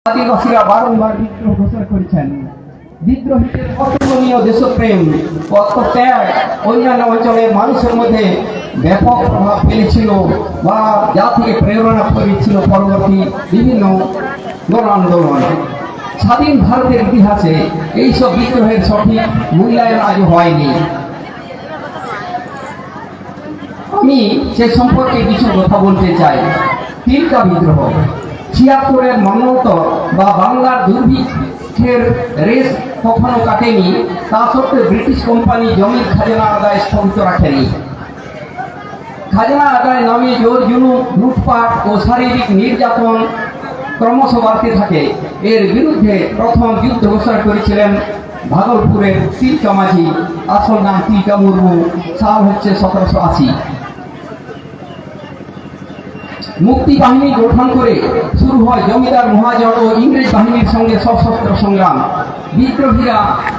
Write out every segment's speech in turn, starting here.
আদিবাসীরা বারংবার বিদ্রোহ ঘোষণা করেছেন। বিদ্রোহীদের অতুলনীয় দেশপ্রেম, আত্মত্যাগ অন্যান্য অঞ্চলের মানুষের মধ্যে ব্যাপক প্রভাব ফেলেছিল বা যা থেকে প্রেরণা করেছিল পরবর্তী বিভিন্ন গণ আন্দোলন। স্বাধীন ভারতের ইতিহাসে এইসব বিদ্রোহের সঠিক মূল্যায়ন আজও হয়নি। আমি সে সম্পর্কে কিছু কথা বলতে চাই। তিলকা বিদ্রোহ ৭৬-এর মন্বন্তর বা বাংলার দুর্ভিক্ষের রেশ কখনো কাটেনি। তা সত্ত্বেও ব্রিটিশ কোম্পানি জমির খাজনা আদায় স্থগিত রাখেনি। খাজনা আদায় নামে জোর জুলুম, লুটপাট ও শারীরিক নির্যাতন ক্রমশ বাড়তে থাকে। এর বিরুদ্ধে প্রথম যুদ্ধ ঘোষণা করেছিলেন ভাগলপুরের তিলকা মাঝি, আসল নাম তিলকা মুর্মু। সাল হচ্ছে ১৭৮০। মুক্তি বাহিনী গঠন করে শুরু হয় জমিদার, মহাজন ও ইংরেজ বাহিনীর সঙ্গে সশস্ত্র সংগ্রাম। বিদ্রোহীরা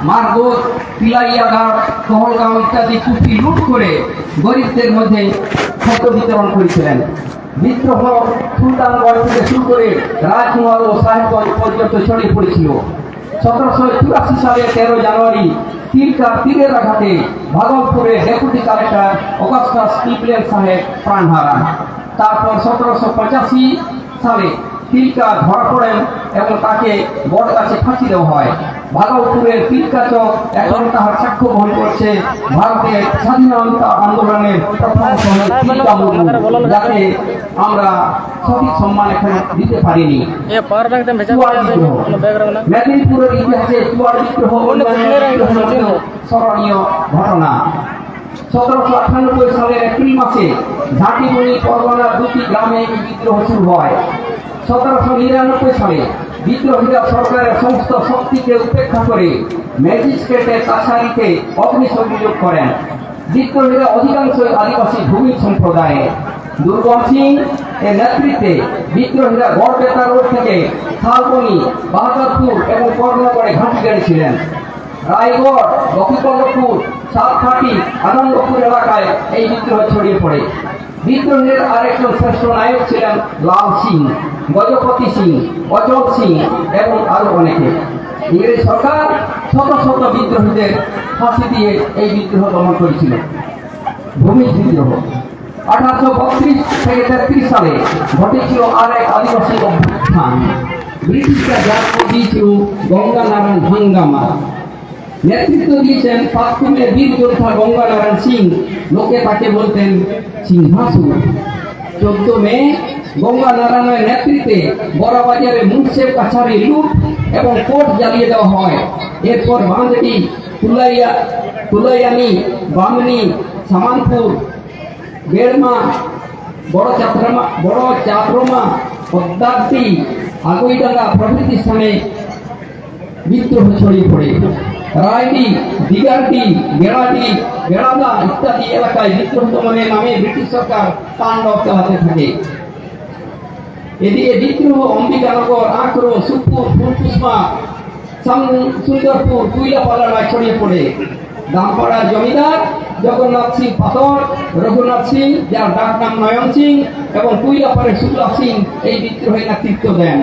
মারগোদ, তিলাইয়াঘাট, কহলগাঁও ইত্যাদি কুঠি লুট করে গরিবদের মধ্যে খাদ্য বিতরণ করেছিলেন। বিদ্রোহ সুলতানগঞ্জ থেকে শুরু করে রাজমহল ও সাহেবগঞ্জ পর্যন্ত ছড়িয়ে পড়েছিল। ১৭৮৪ সালের ১৩ জানুয়ারি তিলকার তীরের আঘাতে ভাগলপুরের ডেপুটি কালেক্টর অগাস্টাস ক্লিভল্যান্ড সাহেব প্রাণ হারান। তারপর ১৭৮৫ সালে তিলকা ধরা পড়েন এবং তাকে বটগাছে ফাঁসি দেওয়া হয়। ভাগলপুরের তিলকা চক এখন তাহার সাক্ষ্য বহন করছে ভারতের স্বাধীনতা আন্দোলনের প্রথম শহীদ তিলকা মুর্মু, যাকে আমরা সঠিক সম্মান এখানে দিতে পারিনি। মেদিনীপুরের ইতিহাসে চুয়ার বিদ্রোহ স্মরণীয় ঘটনা। ১৭৯৮ সালের এপ্রিল মাসে ঝাঁটিমণি পরগনার দুটি গ্রামে এই বিদ্রোহ শুরু হয়। ১৭৯৯ সালে বিদ্রোহীরা সরকারের সমস্ত শক্তিকে উপেক্ষা করে ম্যাজিস্ট্রেটের কাছারিতে অগ্নিসংযোগ করেন। বিদ্রোহীরা অধিকাংশই আদিবাসী ভূমি সম্প্রদায়ে। দুর্গম সিং এর নেতৃত্বে বিদ্রোহীরা গড়বেতা রোড থেকে শালবনী, বাহাদুরপুর এবং কর্ণগড়ে ঘাঁটি গেড়েছিলেন। রায়গড়, গোপীবল্লভপুর, সাতঘাটি, আনন্দপুর এলাকায় এই বিদ্রোহ ছড়িয়ে পড়ে। বিদ্রোহের আরেকজন শ্রেষ্ঠ নায়ক ছিলেন লাল সিং, গজপতি সিং, অচল সিং এবং আরো অনেকে। ইংরেজ সরকার শত শত বিদ্রোহীদের ফাঁসি দিয়ে এই বিদ্রোহ দমন করেছিল। ভূমি বিদ্রোহ ১৮৩২ থেকে ৩৩ সালে ঘটেছিল আর এক আদিবাসী অভ্যুত্থান। ব্রিটিশরা যার দিয়েছিল গঙ্গানারায়ণ হাঙ্গামা। নেতৃত্ব দিয়েছেন পাঁচকুমের বীর যোদ্ধা গঙ্গানারায়ণ সিং, লোকে তাকে বলতেন সিংহাসুর। ১৪ মে গঙ্গানারায়ণের নেতৃত্বে বড়বাজারে মুন্সের কাছারি লুট এবং কোর্ট জ্বালিয়ে দেওয়া হয়। এরপর বাঁধটি তুলাইয়ানি, বামনি, সামানপুর, বেড়মা, বড় চাপরমা, পদ্মাবতী, আগৈডাঙ্গা প্রভৃতি স্থানে বিদ্রোহ ছড়িয়ে পড়ে। রায়ডি, দিগারডি, বেড়াদা ইত্যাদি এলাকায় বিদ্রোহ দমনের নামে ব্রিটিশ সরকার তাণ্ডব চালাতে থাকে। এদিকে বিদ্রোহ অম্বিকানগর, আঁকড়ো, সুখপুর, ফুলকুসমা, সুন্দরপুর, কুইলাপালায় ছড়িয়ে পড়ে। দামপাড়ার জমিদার জগন্নাথ সিং পাথর, রঘুনাথ সিং যার ডাক নাম নয়ন সিং এবং কুইলাপাড়ের শুক্লা সিং এই বিদ্রোহে নেতৃত্ব দেন।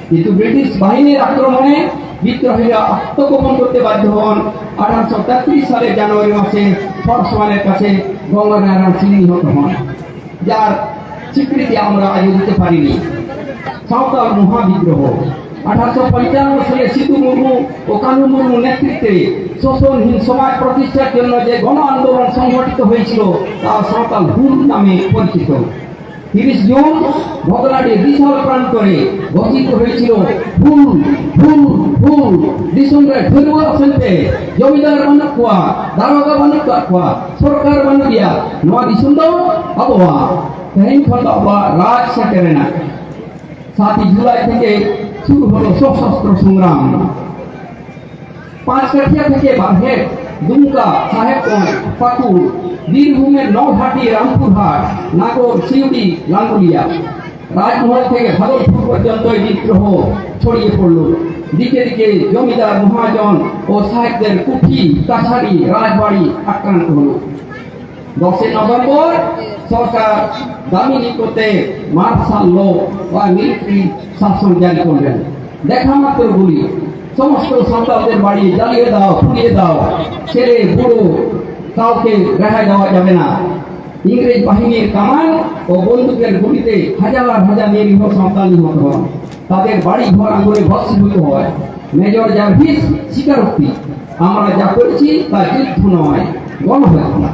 কিন্তু ব্রিটিশ বাহিনীর আক্রমণে বিদ্রোহীরা আত্মগোপন করতে বাধ্য হন। ১৮৩৩ সালের জানুয়ারি মাসে ফরসওয়ানের কাছে গঙ্গানারায়ণ সিং নিহত হন, যার স্বীকৃতি আমরা আজও দিতে পারিনি। সাঁওতাল মহাবিদ্রোহ ১৮৫৫ সালে সিধু মুর্মু ও কানু মুর্মু নেতৃত্বে শোষণহীন সমাজ প্রতিষ্ঠার জন্য যে গণ আন্দোলন সংগঠিত হয়েছিল তা সাঁওতাল হুল নামে পরিচিত। ৩০ জুন ভগলাডি বিশাল প্রান্তরে ঘোষিত হয়েছিল ফুল ফুল ফুল দিসুমরে ঢুলুয়া শুনতে জমিদার বানুকুয়া, দারোগা বানুকুয়া, সরকার বানুকিয়া নোয়া দিসুম দো আবহাওয়া তেহিন খন্ড আবহাওয়া রাজ সেটেরে না। ৭ জুলাই থেকে শুরু হলো সশস্ত্র সংগ্রাম। পাঁচকাঠিয়া থেকে বারহেট, দুমকা, সাহেবগঞ্জ, পাকুড়, বীরভূমের নৌঘাটি, রামপুরহাট, নাগর, সিউড়ি, লাঙ্গুলিয়া, রাজমহল থেকে ভাগলপুর পর্যন্ত বিদ্রোহ ছড়িয়ে পড়ল। দিকে দিকে জমিদার, মহাজন ও সাহেবদের কুঠি, কাছারি, রাজবাড়ি আক্রান্ত হল। 10 নভেম্বর সরকার দামিনী করতে মার্শাল ল বা মিলিটারি শাসন জারি করলেন। দেখা মাত্র গুলি, সমস্ত সন্তানদের বাড়ি জ্বালিয়ে দাও, পুড়িয়ে দাও, ছেলে বুড়ো কাউকে রেহাই দেওয়া যাবে না। ইংরেজ বাহিনীর কামান ও বন্দুকের গুলিতে হাজার হাজার নিরীহ সন্তান নিহত হয়, তাদের বাড়ি ঘর আগুনে ভস্মীভূত হয়। মেজর জার্ভিস স্বীকারোক্তি, আমরা যা করেছি তা যুদ্ধ নয়, গণহত্যা।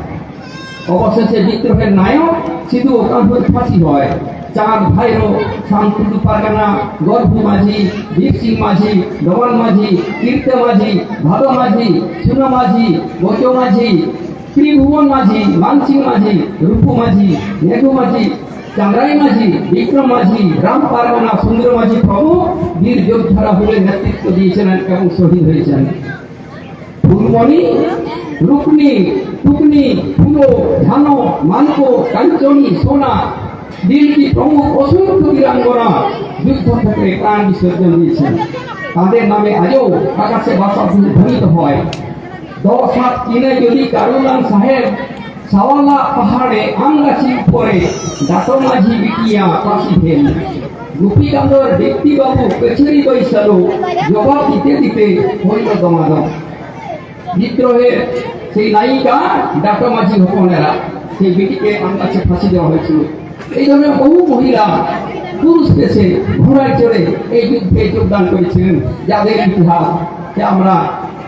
অবশেষে বিদ্রোহের নায়ক সিধু ও কানপুর ফাঁসি হয়। চাঁদ ভাইরো, শামটুটু পারগানা, গর্ভু মাঝি, দীপ সিং মাঝি, ডবল মাঝি, কীর্তে মাঝি, ভাদো মাঝি, সুনা মাঝি, বচো মাঝি, ত্রিভুবন মাঝি, মানসিং মাঝি, রূপু মাঝি, মেঘু মাঝি, চাংরাই মাঝি, বিক্রম মাঝি, রাম পারগানা, সুন্দর মাঝি প্রমুখ বীর যোদ্ধারা হলে নেতৃত্ব দিয়েছিলেন এবং শহীদ হয়েছেন। ফুলমণি, রুকনি, টুকনি, ফুলো, ধানো, মানকো, কাঞ্চনী, সোনা, দিল্লি প্রমুখ অসংখ্য বীরাঙ্গনা যুদ্ধক্ষেত্রে প্রাণ বিসর্জন দিয়েছেন। তাদের নামে আজও আকাশে বাসা ধ্বনিত হয়। 10 হাত কিনে যদি কারুলান সাহেব সাওয়ালা পাহাড়ে আম গাছি উপরে ডাটো মাঝি বিটিয়া কাশি ফেল, গোপীকান্দর ব্যক্তিবাবু পেছরি বৈশালো জবাব দিতে দিতে হইল দমাদম। বিদ্রোহের সেই নায়িকা ডাটো মাঝি হোপনেরা, সেই বেটিকে আম গাছে ফাঁসি দেওয়া হয়েছিল। এই ধরনের বহু মহিলা পুরুষ দেশে ঘোড়ায় চড়ে এই যুদ্ধে যোগদান করেছিলেন, যাদের ইতিহাস আমরা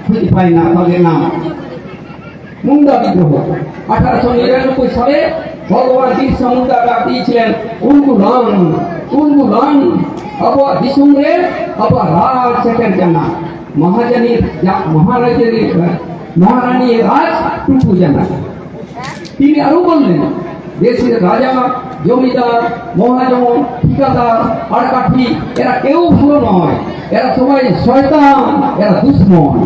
খুঁজে পাই না। তাদের নাম মুন্ডা বিদ্রোহ। 1899 সালে ভগবান বিরসা মুন্ডা ডাক দিয়েছিলেন উলগুলান, উলগুলান আবার দিসুমরে আবার রাজ শেখের জানা, মহারানীর মহারানীর রাজ টুকু জানা। তিনি আরো বললেন, দেশের রাজা, জমিদার, মহাজন, ঠিকাদার, আড়কাঠি এরা কেউ ভালো নয়, এরা সবাই শয়তান, এরা দুশ্মন,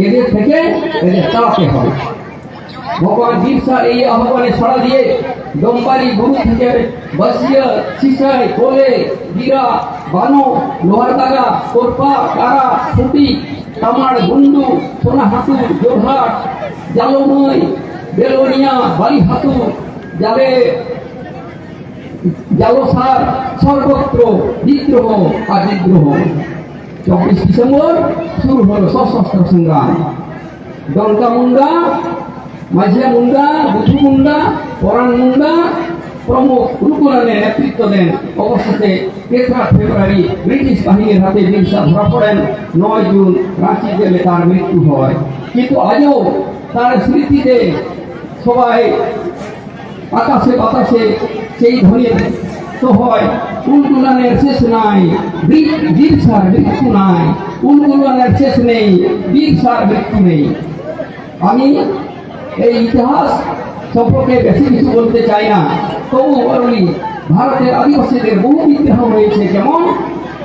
এদের থেকে এদের তাড়াতে হয়। ভগবান বিরসা এই আহ্বানে সাড়া দিয়ে ডোমবাড়ি গুরু থেকে বসিয়া, সিসাই, কোলে, বীরা, বানো, লোহারদাগা, কোরপা, কারা, ফুটি, তামার, গুন্ডু, সোনাহাটু, জোরহাট, জালমই, বেলোনিয়া, বালিহাটু, জালে জালসার সর্বত্র বিদ্রোহ আর বিদ্রোহ। 24 ডিসেম্বর শুরু হলো সশস্ত্র সংগ্রাম। ডঙ্কা মুন্ডা, মাঝিয়া মুন্ডা, বুধু মুন্ডা, পরাণ মুন্ডা প্রমুখ রুকুলানের নেতৃত্ব দেন। অবশেষে 3 ফেব্রুয়ারি ব্রিটিশ বাহিনীর হাতে বিরসা ধরা পড়েন। 9 জুন রাঁচি জেলে তার মৃত্যু হয়। কিন্তু আজও তার স্মৃতিতে সবাই আকাশে বাতাসে সেই ধ্বনি তো হয়, উলগুলানের শেষ নাই, বিরসার মৃত্যু নাই, উলগুলানের শেষ নেই, বিরসার মৃত্যু নেই। আমি এই ইতিহাস সম্পর্কে বেশি কিছু বলতে চাই না, তবু বলি ভারতের আদিবাসীদের বহু বিদ্রোহ হয়েছে। যেমন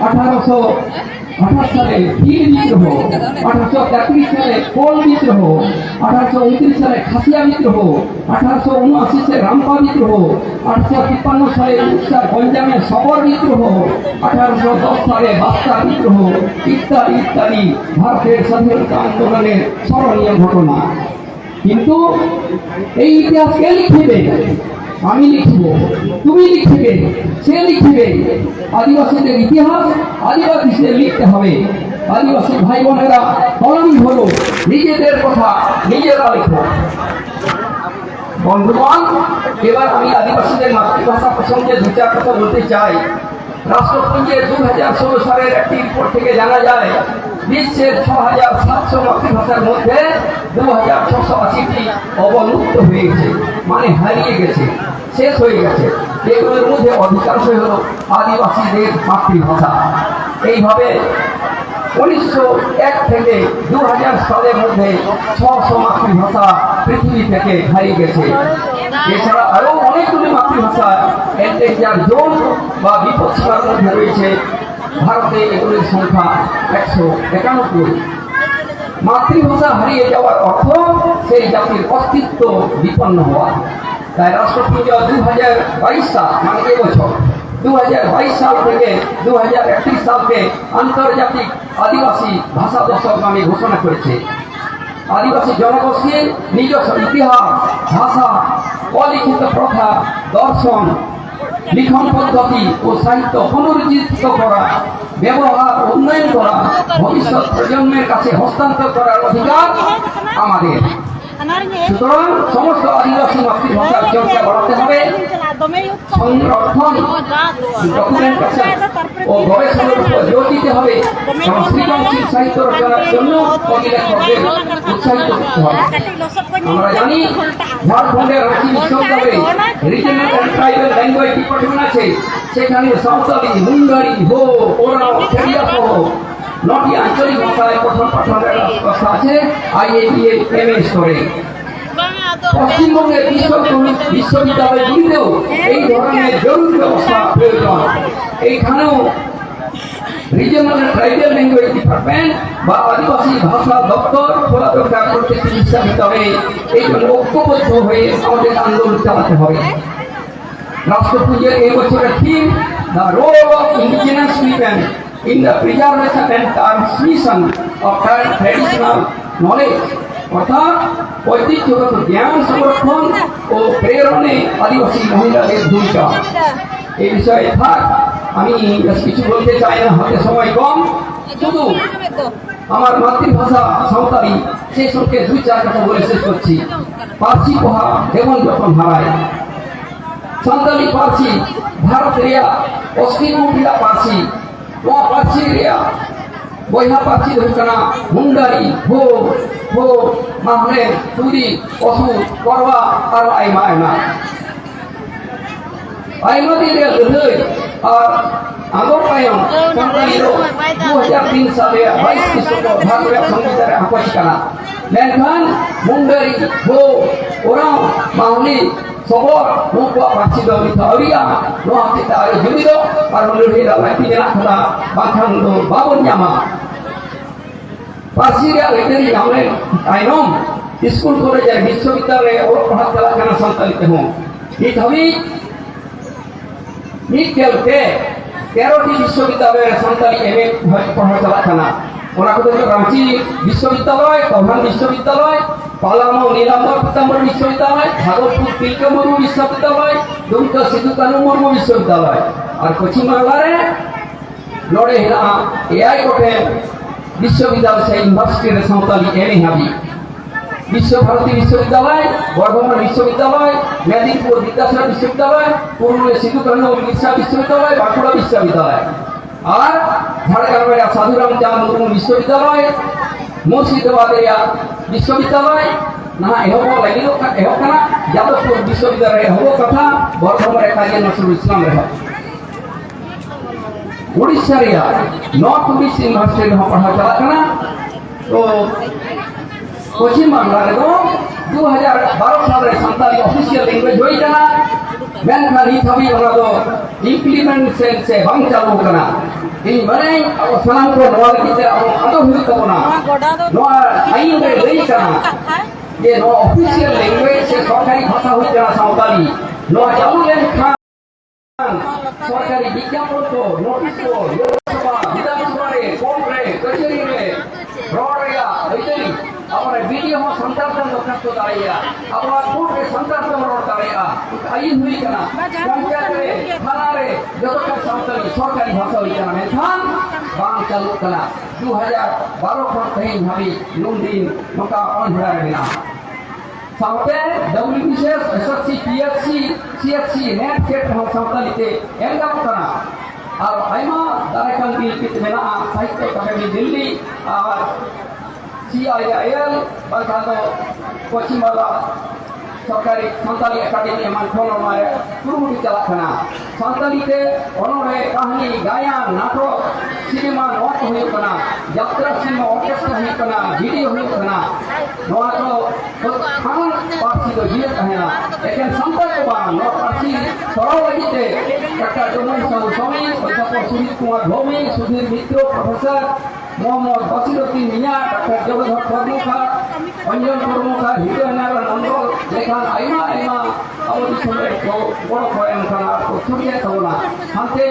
1828 সালে ভীল বিদ্রোহ, 1833 সালে কোল বিদ্রোহ, 1829 সালে খাসিয়া বিদ্রোহ, 1879 সালে রামপা বিদ্রোহ, 1853 সালে উড়িষ্যার গঞ্জামে সবর বিদ্রোহ, 1810 সালে বাস্তা বিদ্রোহ ইত্যাদি ইত্যাদি ভারতের স্বাধীনতা আন্দোলনের স্মরণীয় ঘটনা। কিন্তু এই ইতিহাস কে লিখবে? আমি লিখব, তুমি লিখবে, সে লিখবে। আদিবাসীদের ইতিহাস আদিবাসীদের লিখতে হবে। আদিবাসী ভাই বোনেরা কলম ধরো, নিজেদের কথা নিজেরা লিখো। বন্ধুগণ, এবার আমি আদিবাসীদের মাতৃভাষা প্রসঙ্গে 2-4 কথা বলতে চাই। রাষ্ট্রপুঞ্জের 2016 সালের একটি রিপোর্ট থেকে জানা যায়, বিশ্বের 6700 মাতৃভাষার মধ্যে 2680টি অবলুপ্ত হয়েছে, মানে হারিয়ে গেছে, শেষ হয়ে গেছে। এগুলোর মধ্যে অধিকাংশই হল আদিবাসীদের মাতৃভাষা। এইভাবে 1901 থেকে 2000 সালের মধ্যে 600 মাতৃভাষা পৃথিবী থেকে হারিয়ে গেছে। এছাড়া আরো অনেকগুলি মাতৃভাষা এন্ডেঞ্জার জোন বা বিপদ সীমার মধ্যে রয়েছে। ভারতে এগুলির সংখ্যা 191। মাতৃভাষা হারিয়ে যাওয়ার অর্থ সেই জাতির অস্তিত্ব বিপন্ন হওয়া। তাই রাষ্ট্রপুঞ্জ 2022 সাল, মানে এবছর 2022 সাল থেকে 2031 সালকে আন্তর্জাতিক আদিবাসী ভাষা দশক নামে ঘোষণা করেছে। আদিবাসী জনগোষ্ঠীর নিজস্ব ইতিহাস, ভাষা, অলিখিত প্রথা, দর্শন, লিখন পদ্ধতি ও সাহিত্য পুনরুজ্জীবিত করা ব্যবহার উন্নয়ন করা, ভবিষ্যৎ প্রজন্মের কাছে হস্তান্তর করার অধিকার আমাদের। সুতরাং সমস্ত আদিবাসী মাতৃভাষার চর্চা বাড়াতে হবে, সংরক্ষণ, ডকুমেন্টেশন ও গবেষণার উপর জোর দিতে হবে, এবং সৃজনশীল সাহিত্য রচনার জন্য লেখকদের উৎসাহিত করতে হবে। আমরা জানি ঝাড়খণ্ডের রাঁচি বিশ্ববিদ্যালয়ে regional and tribal language department আছে। সেখানে সাঁওতালি, মুন্ডারি, হো, ওরাও, খেড়িয়া সহ 9টি আঞ্চলিক ভাষায় পঠন পাঠনের ব্যবস্থা আছে IABA স্তরে। পশ্চিমবঙ্গের বিশ্ববিদ্যালয়গুলিতেও এই ধরনের জরুরি ব্যবস্থা প্রয়োজন। এইখানেও রিজনাল ট্রাইবাল ল্যাঙ্গুয়েজ ডিপার্টমেন্ট বা আদিবাসী ভাষা দপ্তর খোলা দরকার প্রত্যেকটি বিশ্ববিদ্যালয়ে। এই জন্য ঐক্যবদ্ধ হয়ে আমাদের আন্দোলন চালাতে হবে। রাষ্ট্রপুঞ্জের এই বছরের theme the role of indigenous people in the preservation and transmission of traditional knowledge, অর্থাৎ ঐতিহ্যগত জ্ঞান সংরক্ষণ ও প্রেরণে আদিবাসী মহিলাদের ভূমিকা। এই বিষয়ে থাক, আমি কিছু বলতে চাই না, হাতে সময় কম। শুধু আমার মাতৃভাষা সাঁওতালি, সেই সঙ্গে 2-4 কথা বলে শেষ করছি। পার্সি পোহা দেবন যখন হারায়, সাঁওতালি পার্সি ভারত রেয়া পশ্চিমবঙ্গিয়া পার্সি, ᱱᱚᱣᱟ ᱯᱟᱹᱨᱥᱤ ᱨᱮᱭᱟᱜ ᱵᱚᱭᱦᱟ ᱯᱟᱹᱨᱥᱤ ᱫᱚ ᱦᱩᱭᱩᱜ ᱠᱟᱱᱟ ᱢᱩᱱᱰᱟᱨᱤ, ᱦᱳ, ᱢᱟᱦᱞᱮ, ᱛᱩᱨᱤ, ᱚᱥᱩ, ᱠᱚᱨᱣᱟ ᱟᱨ ᱟᱭᱢᱟ ᱟᱭᱢᱟ ᱫᱤᱱ ᱨᱮᱭᱟᱜ ᱞᱟᱹᱲᱦᱟᱹᱭ ᱟᱨ ᱟᱸᱫᱳᱲ ᱛᱟᱭᱚᱢ ᱥᱟᱱᱛᱟᱲᱤ ᱫᱚ 2003 ᱥᱟᱞ ᱨᱮᱭᱟᱜ 22 ᱰᱤᱥᱮᱢᱵᱚᱨ ᱵᱷᱟᱨᱚᱛ ᱨᱮᱭᱟᱜ ᱥᱚᱝᱵᱤᱫᱷᱟᱱ ᱨᱮ ᱟᱯᱚᱪ ᱠᱟᱱᱟ। ᱢᱮᱱᱠᱷᱟᱱ ᱢᱩᱱᱰᱟᱨᱤ, ᱦᱳ, ᱳᱨᱟᱣ, ᱢᱟᱦᱞᱤ, ᱥᱚᱵᱚᱨ ᱱᱩᱠᱩᱣᱟᱜ ᱯᱟᱹᱨᱥᱤ ᱫᱚ ᱱᱤᱛ ᱟᱹᱣᱨᱤᱜᱼᱟ। ᱱᱚᱣᱟ ᱦᱚᱛᱮᱡ ᱛᱮ ᱟᱹᱰᱤ ᱡᱩᱢᱤᱫ ᱟᱨ ᱞᱟᱹᱲᱦᱟᱹᱭ ᱨᱮᱭᱟᱜ ᱞᱟᱹᱠᱛᱤ ᱢᱮᱱᱟᱜ ᱠᱟᱫᱟ, ᱵᱟᱝᱠᱷᱟᱱ ᱫᱚ ᱵᱟᱵᱚᱱ ᱧᱟᱢᱟ। ᱯᱟᱹᱨᱥᱤ ᱨᱮᱭᱟᱜ ᱟᱹᱭᱫᱟᱹᱨᱤ ᱧᱟᱢ ᱞᱮᱱ ᱛᱟᱭᱱᱚᱢ স্কুল কলেজ আর বিশ্ববিদ্যালয়ে অলোক পাড়হাᱜ চালাᱜ ᱠᱟᱱᱟ ᱥᱟᱱᱛᱟᱲᱤ ᱛᱮᱦᱚᱸ। ᱱᱤᱛ ᱦᱟᱹᱵᱤᱡ ᱢᱤᱫ ᱜᱮᱞᱛᱮ 13টি বিশ্ববিদ্যালয়ে সাঁওতালি MA পড়ানো চালাᱜ ᱠᱟᱱᱟ। ওরা কোথায় হলো রাঁচি বিশ্ববিদ্যালয়, কভান বিশ্ববিদ্যালয়, পালামৌ নীলাম্বর পিতাম্বর বিশ্ববিদ্যালয়, ভাগলপুর তিলকা মুর্মু বিশ্ববিদ্যালয়, দুমকা সিধু কানু মুর্মু বিশ্ববিদ্যালয়। আর পশ্চিম বাংলারে নড়ে হেনা 9 গোটেন বিশ্ববিদ্যালয় সে ইউনিভার্সিটি রে সাঁওতালি MA হাবি। বিশ্বভারতী বিশ্ববিদ্যালয়, বর্ধমান বিশ্ববিদ্যালয়, মেদিনীপুর বিদ্যাসাগর বিশ্ববিদ্যালয়, পুরুলিয়া সিধু কানু বিশ্ববিদ্যালয়, বাঁকুড়া বিশ্ববিদ্যালয়, আর ঝাড়গ্রামের সাধুরাম চাঁদ মুর্মু বিশ্ববিদ্যালয়, মুর্শিদাবাদের বিশ্ববিদ্যালয় না এহব কানা, যাদবপুর বিশ্ববিদ্যালয় এহব কথা, বর্ধমানের কাজী নজরুল ইসলাম রেহ। উড়িষ্যা রেয়ার নর্থ ইস্ট ইউনিভার্সিটি ᱨᱮᱦᱚᱸ ᱯᱟᱲᱦᱟᱣ ᱪᱟᱞᱟᱜ ᱠᱟᱱᱟ। ᱛᱚ পশ্চিম বাংলা ᱨᱮᱫᱚ 2012 সাল ᱨᱮ ᱥᱟᱱᱛᱟᱲᱤ ᱚᱯᱷᱤᱥᱤᱭᱟᱞ ᱞᱮᱝᱜᱩᱭᱮᱡᱽ ᱦᱩᱭ ᱠᱟᱱᱟ। ᱢᱮᱱᱠᱷᱟᱱ ᱱᱤᱛ ᱦᱟᱹᱵᱤᱡ ᱚᱱᱟ ᱫᱚ ᱤᱢᱯᱞᱤᱢᱮᱱᱴᱮᱥᱚᱱ ᱥᱮ ᱵᱟᱝ ᱪᱟᱞᱩ ᱠᱟᱱᱟ। ᱤᱧ ᱵᱟᱲᱟᱭ ᱟᱵᱚ ᱥᱟᱱᱟᱢ ᱠᱚ ᱱᱚᱣᱟ ᱞᱟᱹᱜᱤᱫ ᱛᱮ ᱟᱵᱚ ᱟᱫᱚ ᱦᱩᱭᱩᱜ ᱛᱟᱵᱚᱱᱟ। ᱱᱚᱣᱟ ᱟᱹᱭᱤᱱ ᱨᱮ ᱞᱟᱹᱭ ᱠᱟᱱᱟ ᱡᱮ ᱱᱚᱣᱟ ᱚᱯᱷᱤᱥᱤᱭᱟᱞ ᱞᱮᱝᱜᱩᱭᱮᱡᱽ ᱥᱮ ᱥᱚᱨᱠᱟরি ভাষা ᱦᱩᱭ ᱠᱟᱱᱟ ᱥᱟᱶᱛᱟᱞᱤ। ᱱᱚᱣᱟ ᱪᱟᱞᱩ ᱞᱮᱱᱠᱷᱟᱱ সরকারি বিজ্ঞাপন কো, নোটিশ কো, লোকসভা বিধানসভা রে, কোর্ট রে, কচেরি রে রড় রেয়া ᱟᱹᱭᱫᱟᱹᱨᱤ ᱟᱵᱚᱨᱮ ᱵᱤᱰᱤᱳ ᱦᱚᱸ ᱥᱟᱱᱛᱟᱲ ᱛᱮ ᱫᱚᱨᱠᱷᱟᱥᱛᱚ ᱫᱟᱲᱮᱭᱟᱜᱼᱟ, ᱟᱵᱚᱣᱟᱜ ᱠᱳর্ট ᱨᱮ ᱥᱟᱱᱛᱟᱲ ᱛᱮ ᱨᱚᱲ ᱫᱟᱲᱮᱭᱟᱜᱼᱟ। ᱟᱹᱭᱤᱱ ᱦᱩᱭ ᱠᱟᱱᱟ। ᱯᱚᱧᱪᱟᱭᱮᱛ ᱨᱮ, ᱛᱷᱟᱱᱟ ᱨᱮ ᱡᱚᱛᱚᱴᱟ ᱥᱟᱶᱛᱟᱞᱤ ᱥᱚᱨᱠᱟরি ভাষা হুই ᱠᱟᱱᱟ, ᱢᱮᱱᱠᱷᱟᱱ ᱵᱟᱝ ᱪᱟᱞᱩᱜ ᱠᱟᱱᱟ। 2012 ᱠᱷᱚᱱ ᱛᱮᱦᱮᱧ ᱦᱟᱹᱵᱤᱡ ᱱᱩᱱ ᱫᱤᱱ ᱱᱚᱝᱠᱟ ᱚᱱᱦᱮᱲᱟ ᱨᱮ ᱢᱮᱱᱟᱜᱼᱟ। साउथे WBCS, SSC, PSC, CFC, net set हो साउथाली ते एम गाम कना। और आइमा दारेकान बिल मेना साहित्य अकादमी दिल्ली और CIIL बलखादो पश्चिम बंगाल सरकारी सान्ताली एकाडेमी एमान खोल हमारे कुरुमुटी चला कना। सान्ताली ते अनोरे कहानी, गायन, नाटक, सिनेमा नोट हुई कना, यात्रा सिनेमा ऑर्केस्ट्रा हुई कना, वीडियो हुई कना। नोआ तो खान पार्टी तो जीत है ना, लेकिन संपर्क के बाद नोट पार्टी सरल लगी थे। डॉक्टर डोमन स्वामी, अध्यापक सुनील कुमार भौमी, सुधीर मित्र, प्रोफेसर मोहम्मद बसीरुद्दीन मिया, डॉक्टर जगधर कर्मुखा, अंजन कर्मुखा, हृदय नारायण मंडल, लेखन आइमा आइमा अब दिसुरे को बड़ कोएन कना को छुड़िए तबना। हांते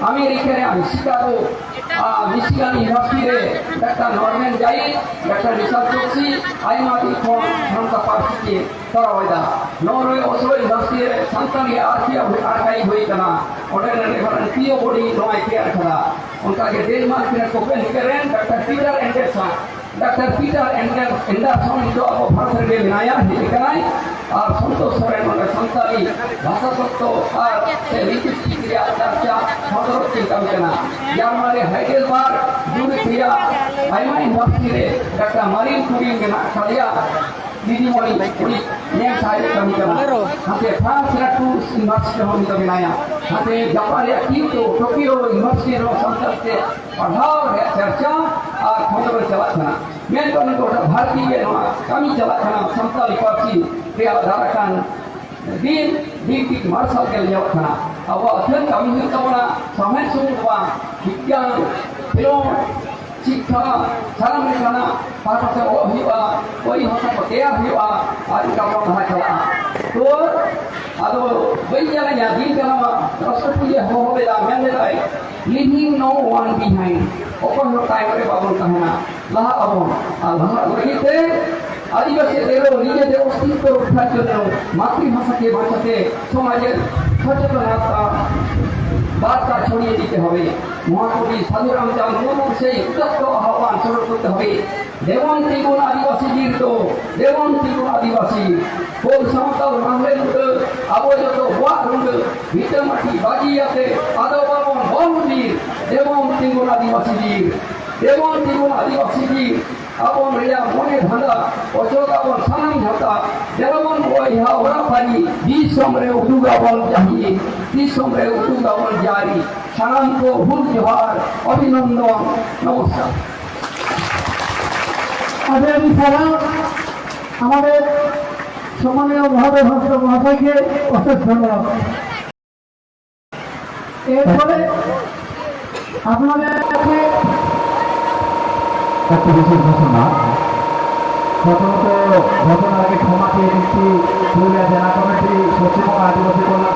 अमेरिका रे शिकागो मिशिगन यूनिवर्सिटी रे doctor Norman Zide, doctor Rishad Choksi, আইমাদি খন ধানকা পার্টিকে তরাওয়াইदा नॉर्वे ओस्लो यूनिवर्सिटी संतानी आर्काइव हुई कना ओडे ने पीओ बॉडी नोय केयर करा उनका के डेनमार्क ने कोपेनहेगन डॉक्टर पीटर एंडरसन जो अब भारत रे बनाया है कनाई और संतोष सोरेन ने संताली भाषा तत्व और लिंग्विस्टिक क्रिया चर्चा हदर चिंता कना जर्मनी हाइडेलबर्ग यूरोपिया आइमा यूनिवर्सिटी रे डॉक्टर मारिन कुरी ने खालिया दीदीमणि उनी नेम साइड कमी करना हाथे फ्रांस रे टूर्स यूनिवर्सिटी हम तो बनाया हाथे जापान रे क्योटो टोक्यो यूनिवर्सिटी रो संस्था से पढ़ाओ रे चर्चा और खबर चला था मैं को भारतीय कमी चला था संताली पार्टी के आधारकान दिन मार्शल के लिए था अब अध्ययन कमी होता समय सुनवा विज्ञान फिल्म शिक्षा सारा खाना पाठ से हुआ कोई भाषा को तैयार हुआ आज का पढ़ा चला तो अदो वही जाना या दिन का नाम राष्ट्रपति हो बेदा मैंने लाए leaving no one behind open no time रे बाबन कहना लहा अबन लहा लगी थे आदिवासी देरो निजे देव अस्तित्व उठार जন্য মাতৃভাষাকে বাঁচাতে সমাজের সচেতনতা বার্তা ছড়িয়ে দিতে হবে মহাকবি সাধুরাম চাঁদ মুর্মুর সেই উদাত্ত আহ্বান স্মরণ করতে হবে দেবন ত্রিগুণ আদিবাসীদের তো দেবন ত্রিগুণ আদিবাসী কোন সমতল রামলেন আবয়ত ওয়াকুণ্ড ভিটমাটি বাজিয়াতে আদবামন বনবীর দেবন ত্রিগুণ আদিবাসীদের দেবন ত্রিগুণ আদিবাসীদের আপন রেয়া মনে ধাঁধা অযোগাবন সানাম ঝাঁতা দেবন বইহা ওরা পারি বিশ্বমরে উদুগাবন চাহিয়ে বিশ্বমরে উদুগাবন জারি সানামকে ভুল জোহার অভিনন্দন নমস্কার আমাদের সম্মানীয় মহোদয় ভক্ত মহাশয়কে অশেষ ধন্যবাদ। এরপরে আপনাদের কাছে একটা বিশেষ ঘোষণা প্রথমত ঘটনার আগে ক্ষমা চেয়ে নিচ্ছি